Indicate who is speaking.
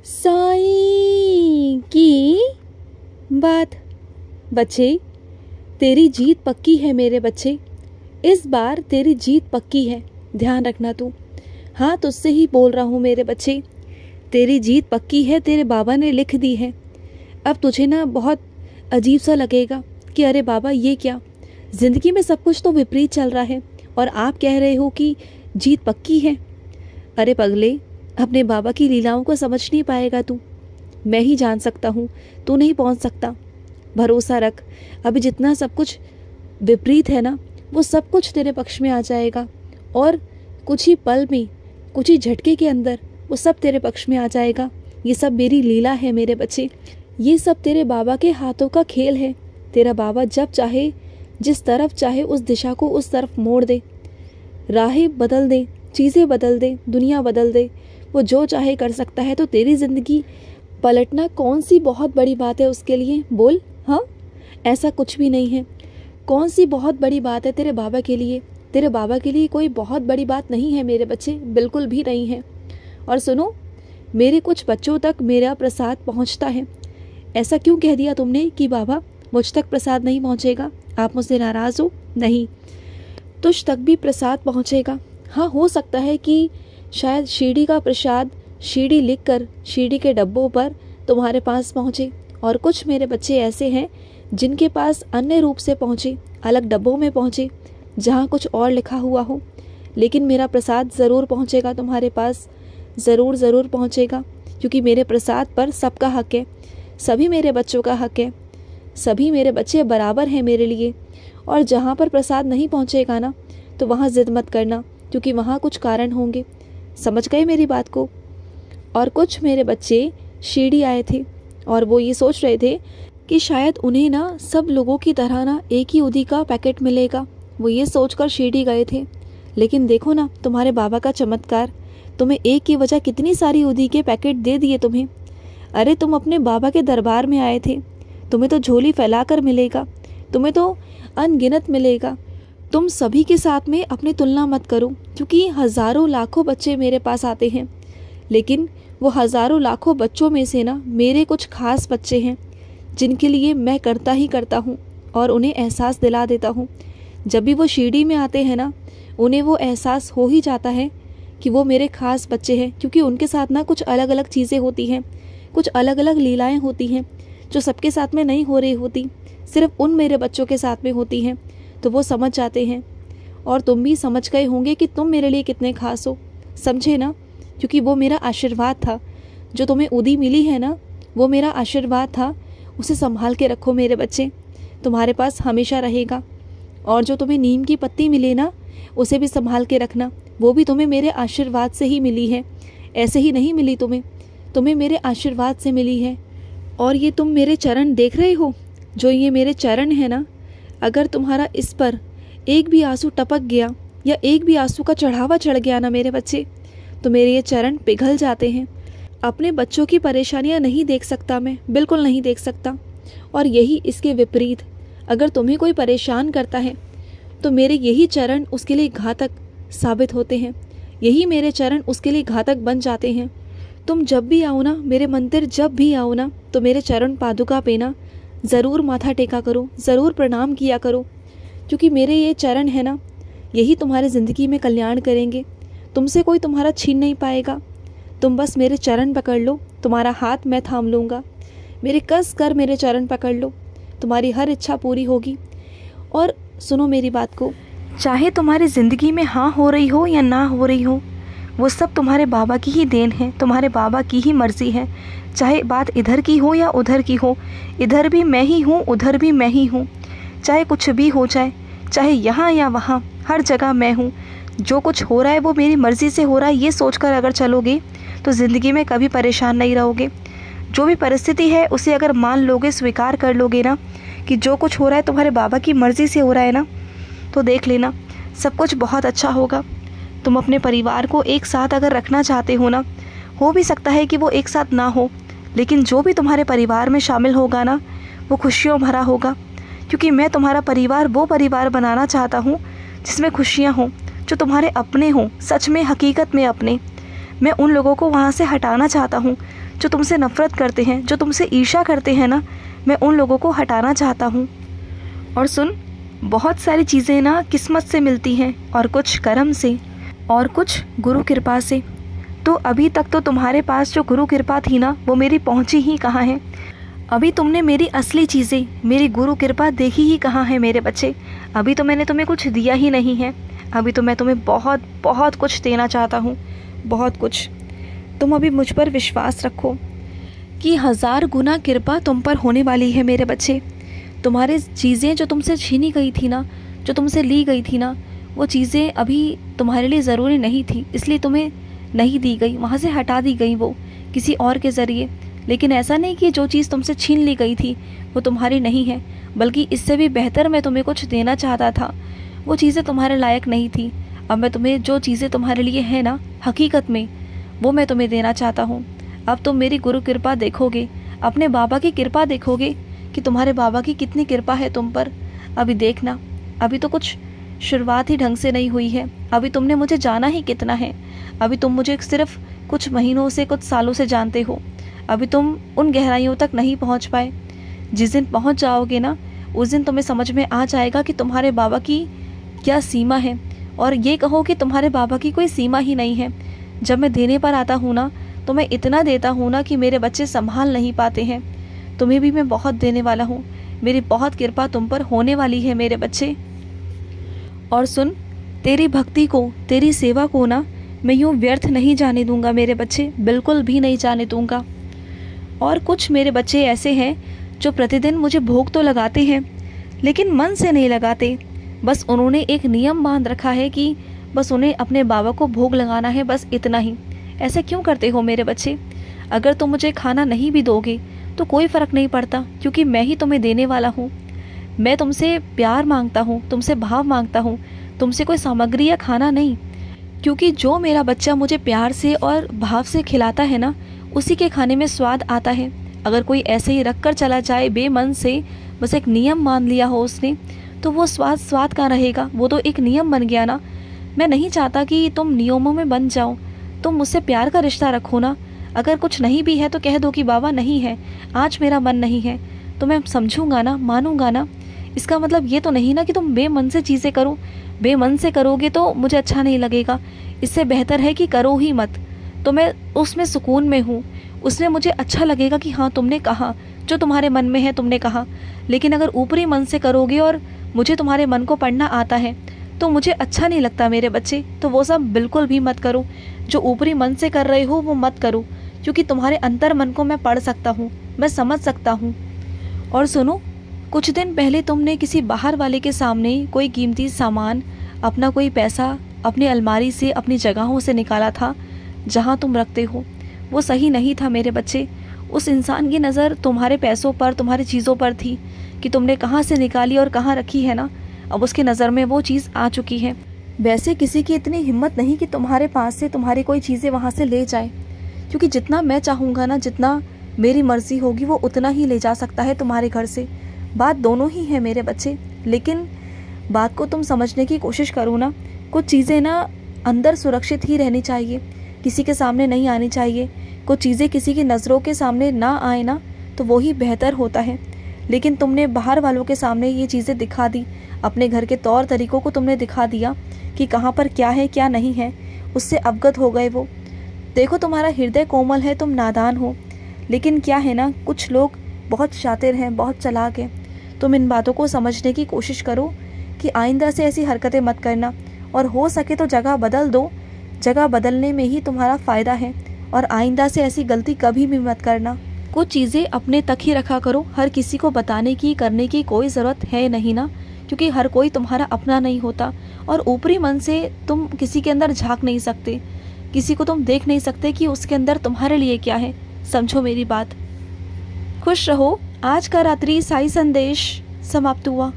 Speaker 1: साईं की बात। बच्चे, तेरी जीत पक्की है मेरे बच्चे, इस बार तेरी जीत पक्की है, ध्यान रखना तू। हाँ, तुझसे ही बोल रहा हूँ मेरे बच्चे, तेरी जीत पक्की है, तेरे बाबा ने लिख दी है। अब तुझे ना बहुत अजीब सा लगेगा कि अरे बाबा ये क्या, ज़िंदगी में सब कुछ तो विपरीत चल रहा है और आप कह रहे हो कि जीत पक्की है। अरे पगले, अपने बाबा की लीलाओं को समझ नहीं पाएगा तू, मैं ही जान सकता हूँ, तू नहीं पहुँच सकता। भरोसा रख, अभी जितना सब कुछ विपरीत है ना, वो सब कुछ तेरे पक्ष में आ जाएगा और कुछ ही पल में, कुछ ही झटके के अंदर वो सब तेरे पक्ष में आ जाएगा। ये सब मेरी लीला है मेरे बच्चे, ये सब तेरे बाबा के हाथों का खेल है। तेरा बाबा जब चाहे, जिस तरफ चाहे उस दिशा को उस तरफ मोड़ दे, राहें बदल दे, चीज़ें बदल दे, दुनिया बदल दे, वो जो चाहे कर सकता है। तो तेरी ज़िंदगी पलटना कौन सी बहुत बड़ी बात है उसके लिए, बोल। हाँ, ऐसा कुछ भी नहीं है। कौन सी बहुत बड़ी बात है तेरे बाबा के लिए? तेरे बाबा के लिए कोई बहुत बड़ी बात नहीं है मेरे बच्चे, बिल्कुल भी नहीं है। और सुनो, मेरे कुछ बच्चों तक मेरा प्रसाद पहुंचता है। ऐसा क्यों कह दिया तुमने कि बाबा मुझ तक प्रसाद नहीं पहुंचेगा? आप मुझसे नाराज़ हो? नहीं, तुझ तक भी प्रसाद पहुंचेगा। हाँ, हो सकता है कि शायद शिरडी का प्रसाद शिरडी लिखकर शिरडी के डब्बों पर तुम्हारे पास पहुँचे, और कुछ मेरे बच्चे ऐसे हैं जिनके पास अन्य रूप से पहुँचे, अलग डब्बों में पहुँचे जहाँ कुछ और लिखा हुआ हो। लेकिन मेरा प्रसाद ज़रूर पहुँचेगा तुम्हारे पास, ज़रूर ज़रूर पहुँचेगा, क्योंकि मेरे प्रसाद पर सबका हक है, सभी मेरे बच्चों का हक है, सभी मेरे बच्चे बराबर हैं मेरे लिए। और जहाँ पर प्रसाद नहीं पहुँचेगा ना, तो वहाँ ज़िद मत करना, क्योंकि वहाँ कुछ कारण होंगे। समझ गए मेरी बात को? और कुछ मेरे बच्चे शिरडी आए थे और वो ये सोच रहे थे कि शायद उन्हें ना सब लोगों की तरह ना एक ही उदी का पैकेट मिलेगा। वो ये सोचकर शिरडी गए थे। लेकिन देखो ना तुम्हारे बाबा का चमत्कार, तुम्हें एक की वजह कितनी सारी उदी के पैकेट दे दिए तुम्हें। अरे तुम अपने बाबा के दरबार में आए थे, तुम्हें तो झोली फैलाकर मिलेगा, तुम्हें तो अनगिनत मिलेगा। तुम सभी के साथ में अपनी तुलना मत करो, क्योंकि हज़ारों लाखों बच्चे मेरे पास आते हैं, लेकिन वो हज़ारों लाखों बच्चों में से ना मेरे कुछ खास बच्चे हैं जिनके लिए मैं करता ही करता हूँ और उन्हें एहसास दिला देता हूँ। जब भी वो शिरडी में आते हैं ना, उन्हें वो एहसास हो ही जाता है कि वो मेरे खास बच्चे हैं, क्योंकि उनके साथ ना कुछ अलग अलग चीज़ें होती हैं, कुछ अलग अलग लीलाएं होती हैं जो सबके साथ में नहीं हो रही होती, सिर्फ उन मेरे बच्चों के साथ में होती हैं। तो वो समझ जाते हैं, और तुम भी समझ गए होंगे कि तुम मेरे लिए कितने खास हो, समझे ना? क्योंकि वो मेरा आशीर्वाद था, जो तुम्हें उदी मिली है ना, वो मेरा आशीर्वाद था। उसे संभाल के रखो मेरे बच्चे, तुम्हारे पास हमेशा रहेगा। और जो तुम्हें नीम की पत्ती मिले ना, उसे भी संभाल के रखना, वो भी तुम्हें मेरे आशीर्वाद से ही मिली है, ऐसे ही नहीं मिली तुम्हें, तुम्हें मेरे आशीर्वाद से मिली है। और ये तुम मेरे चरण देख रहे हो, जो ये मेरे चरण है ना, अगर तुम्हारा इस पर एक भी आंसू टपक गया या एक भी आंसू का चढ़ावा चढ़ गया ना मेरे बच्चे, तो मेरे ये चरण पिघल जाते हैं। अपने बच्चों की परेशानियां नहीं देख सकता मैं, बिल्कुल नहीं देख सकता। और यही इसके विपरीत, अगर तुम्हें कोई परेशान करता है तो मेरे यही चरण उसके लिए घातक साबित होते हैं, यही मेरे चरण उसके लिए घातक बन जाते हैं। तुम जब भी आओ ना, मेरे मंदिर जब भी आओ ना, तो मेरे चरण पादुका पे ना ज़रूर माथा टेका करो, ज़रूर प्रणाम किया करो, क्योंकि मेरे ये चरण है ना, यही तुम्हारी ज़िंदगी में कल्याण करेंगे। तुमसे कोई तुम्हारा छीन नहीं पाएगा। तुम बस मेरे चरण पकड़ लो, तुम्हारा हाथ मैं थाम लूँगा, मेरे कस कर मेरे चरण पकड़ लो, तुम्हारी हर इच्छा पूरी होगी। और सुनो मेरी बात को, चाहे तुम्हारी ज़िंदगी में हाँ हो रही हो या ना हो रही हो, वो सब तुम्हारे बाबा की ही देन है, तुम्हारे बाबा की ही मर्ज़ी है। चाहे बात इधर की हो या उधर की हो, इधर भी मैं ही हूँ, उधर भी मैं ही हूँ। चाहे कुछ भी हो जाए, चाहे यहाँ या वहाँ, हर जगह मैं हूँ। जो कुछ हो रहा है वो मेरी मर्ज़ी से हो रहा है, ये सोचकर अगर चलोगे तो ज़िंदगी में कभी परेशान नहीं रहोगे। जो भी परिस्थिति है उसे अगर मान लोगे, स्वीकार कर लोगे ना कि जो कुछ हो रहा है तुम्हारे बाबा की मर्ज़ी से हो रहा है ना, तो देख लेना सब कुछ बहुत अच्छा होगा। तुम अपने परिवार को एक साथ अगर रखना चाहते हो ना, हो भी सकता है कि वो एक साथ ना हो, लेकिन जो भी तुम्हारे परिवार में शामिल होगा ना, वो खुशियों भरा होगा। क्योंकि मैं तुम्हारा परिवार वो परिवार बनाना चाहता हूँ जिसमें खुशियाँ हों, जो तुम्हारे अपने हों, सच में हकीकत में अपने।
Speaker 2: मैं उन लोगों को वहाँ से हटाना चाहता हूँ जो तुमसे नफ़रत करते हैं, जो तुमसे ईर्ष्या करते हैं ना, मैं उन लोगों को हटाना चाहता हूँ। और सुन, बहुत सारी चीज़ें ना किस्मत से मिलती हैं, और कुछ कर्म से, और कुछ गुरु कृपा से। तो अभी तक तो तुम्हारे पास जो गुरु कृपा थी ना, वो मेरी पहुँची ही कहाँ है। अभी तुमने मेरी असली चीज़ें, मेरी गुरु कृपा देखी ही कहाँ है मेरे बच्चे। अभी तो मैंने तुम्हें कुछ दिया ही नहीं है। अभी तो मैं तुम्हें बहुत बहुत कुछ देना चाहता हूँ, बहुत कुछ। तुम अभी मुझ पर विश्वास रखो कि 1000 गुना कृपा तुम पर होने वाली है मेरे बच्चे। तुम्हारी चीज़ें जो तुमसे छीनी गई थी ना, जो तुमसे ली गई थी ना, वो चीज़ें अभी तुम्हारे लिए ज़रूरी नहीं थी, इसलिए तुम्हें नहीं दी गई, वहाँ से हटा दी गई वो किसी और के ज़रिए। लेकिन ऐसा नहीं कि जो चीज़ तुमसे छीन ली गई थी वो तुम्हारी नहीं है, बल्कि इससे भी बेहतर मैं तुम्हें कुछ देना चाहता था। वो चीज़ें तुम्हारे लायक नहीं थी। अब मैं तुम्हें जो चीज़ें तुम्हारे लिए है ना, हकीकत में वो मैं तुम्हें देना चाहता हूँ। अब तुम मेरी गुरु कृपा देखोगे, अपने बाबा की कृपा देखोगे कि तुम्हारे बाबा की कितनी कृपा है तुम पर। अभी देखना, अभी तो कुछ शुरुआत ही ढंग से नहीं हुई है। अभी तुमने मुझे जाना ही कितना है। अभी तुम मुझे सिर्फ कुछ महीनों से, कुछ सालों से जानते हो। अभी तुम उन गहराइयों तक नहीं पहुंच पाए। जिस दिन पहुंच जाओगे ना, उस दिन तुम्हें समझ में आ जाएगा कि तुम्हारे बाबा की क्या सीमा है। और ये कहो कि तुम्हारे बाबा की कोई सीमा ही नहीं है। जब मैं देने पर आता हूँ ना, तो मैं इतना देता हूँ ना कि मेरे बच्चे संभाल नहीं पाते हैं। तुम्हें भी मैं बहुत देने वाला हूँ। मेरी बहुत कृपा तुम पर होने वाली है मेरे बच्चे। और सुन, तेरी भक्ति को, तेरी सेवा को ना मैं यूँ व्यर्थ नहीं जाने दूंगा मेरे बच्चे, बिल्कुल भी नहीं जाने दूंगा। और कुछ मेरे बच्चे ऐसे हैं जो प्रतिदिन मुझे भोग तो लगाते हैं, लेकिन मन से नहीं लगाते। बस उन्होंने एक नियम बांध रखा है कि बस उन्हें अपने बाबा को भोग लगाना है, बस इतना ही। ऐसे क्यों करते हो मेरे बच्चे? अगर तुम मुझे खाना नहीं भी दोगे तो कोई फ़र्क नहीं पड़ता, क्योंकि मैं ही तुम्हें देने वाला हूँ। मैं तुमसे प्यार मांगता हूँ, तुमसे भाव मांगता हूँ, तुमसे कोई सामग्री या खाना नहीं। क्योंकि जो मेरा बच्चा मुझे प्यार से और भाव से खिलाता है ना, उसी के खाने में स्वाद आता है। अगर कोई ऐसे ही रख कर चला जाए बेमन से, बस एक नियम मान लिया हो उसने, तो वो स्वाद का रहेगा। वो तो एक नियम बन गया ना। मैं नहीं चाहता कि तुम नियमों में बन जाओ। तुम मुझसे प्यार का रिश्ता रखो ना। अगर कुछ नहीं भी है तो कह दो कि बाबा नहीं है, आज मेरा मन नहीं है, तो मैं समझूंगा ना, मानूंगा ना। इसका मतलब ये तो नहीं ना कि तुम बेमन से चीज़ें करो। बेमन से करोगे तो मुझे अच्छा नहीं लगेगा। इससे बेहतर है कि करो ही मत। तो मैं उसमें सुकून में हूँ, उसमें मुझे अच्छा लगेगा कि हाँ तुमने कहा, जो तुम्हारे मन में है तुमने कहा। लेकिन अगर ऊपरी मन से करोगे और मुझे तुम्हारे मन को पढ़ना आता है तो मुझे अच्छा नहीं लगता मेरे बच्चे। तो वो सब बिल्कुल भी मत करो। जो ऊपरी मन से कर रहे हो वो मत करो, क्योंकि तुम्हारे अंतर मन को मैं पढ़ सकता हूँ, मैं समझ सकता हूँ। और सुनो, कुछ दिन पहले तुमने किसी बाहर वाले के सामने कोई कीमती सामान, अपना कोई पैसा अपनी अलमारी से, अपनी जगहों से निकाला था जहाँ तुम रखते हो। वो सही नहीं था मेरे बच्चे। उस इंसान की नज़र तुम्हारे पैसों पर, तुम्हारी चीज़ों पर थी कि तुमने कहाँ से निकाली और कहाँ रखी है ना। अब उसके नज़र में वो चीज़ आ चुकी है। वैसे किसी की इतनी हिम्मत नहीं कि तुम्हारे पास से तुम्हारी कोई चीज़ें वहाँ से ले जाए, क्योंकि जितना मैं चाहूँगा ना, जितना मेरी मर्जी होगी, वो उतना ही ले जा सकता है तुम्हारे घर से। बात दोनों ही है मेरे बच्चे, लेकिन बात को तुम समझने की कोशिश करो ना। कुछ चीज़ें ना अंदर सुरक्षित ही रहनी चाहिए, किसी के सामने नहीं आनी चाहिए। कुछ चीज़ें किसी की नज़रों के सामने ना आए ना, तो वही बेहतर होता है। लेकिन तुमने बाहर वालों के सामने ये चीज़ें दिखा दी, अपने घर के तौर तरीक़ों को तुमने दिखा दिया कि कहाँ पर क्या है क्या नहीं है। उससे अवगत हो गए वो। देखो, तुम्हारा हृदय कोमल है, तुम नादान हो, लेकिन क्या है ना, कुछ लोग बहुत शातिर हैं, बहुत चालाक हैं। तुम इन बातों को समझने की कोशिश करो कि आइंदा से ऐसी हरकतें मत करना, और हो सके तो जगह बदल दो। जगह बदलने में ही तुम्हारा फ़ायदा है, और आइंदा से ऐसी गलती कभी भी मत करना। कुछ चीज़ें अपने तक ही रखा करो। हर किसी को बताने की, करने की कोई ज़रूरत है नहीं ना, क्योंकि हर कोई तुम्हारा अपना नहीं होता। और ऊपरी मन से तुम किसी के अंदर झांक नहीं सकते, किसी को तुम देख नहीं सकते कि उसके अंदर तुम्हारे लिए क्या है। समझो मेरी बात। खुश रहो। आज का रात्रि साई संदेश समाप्त हुआ।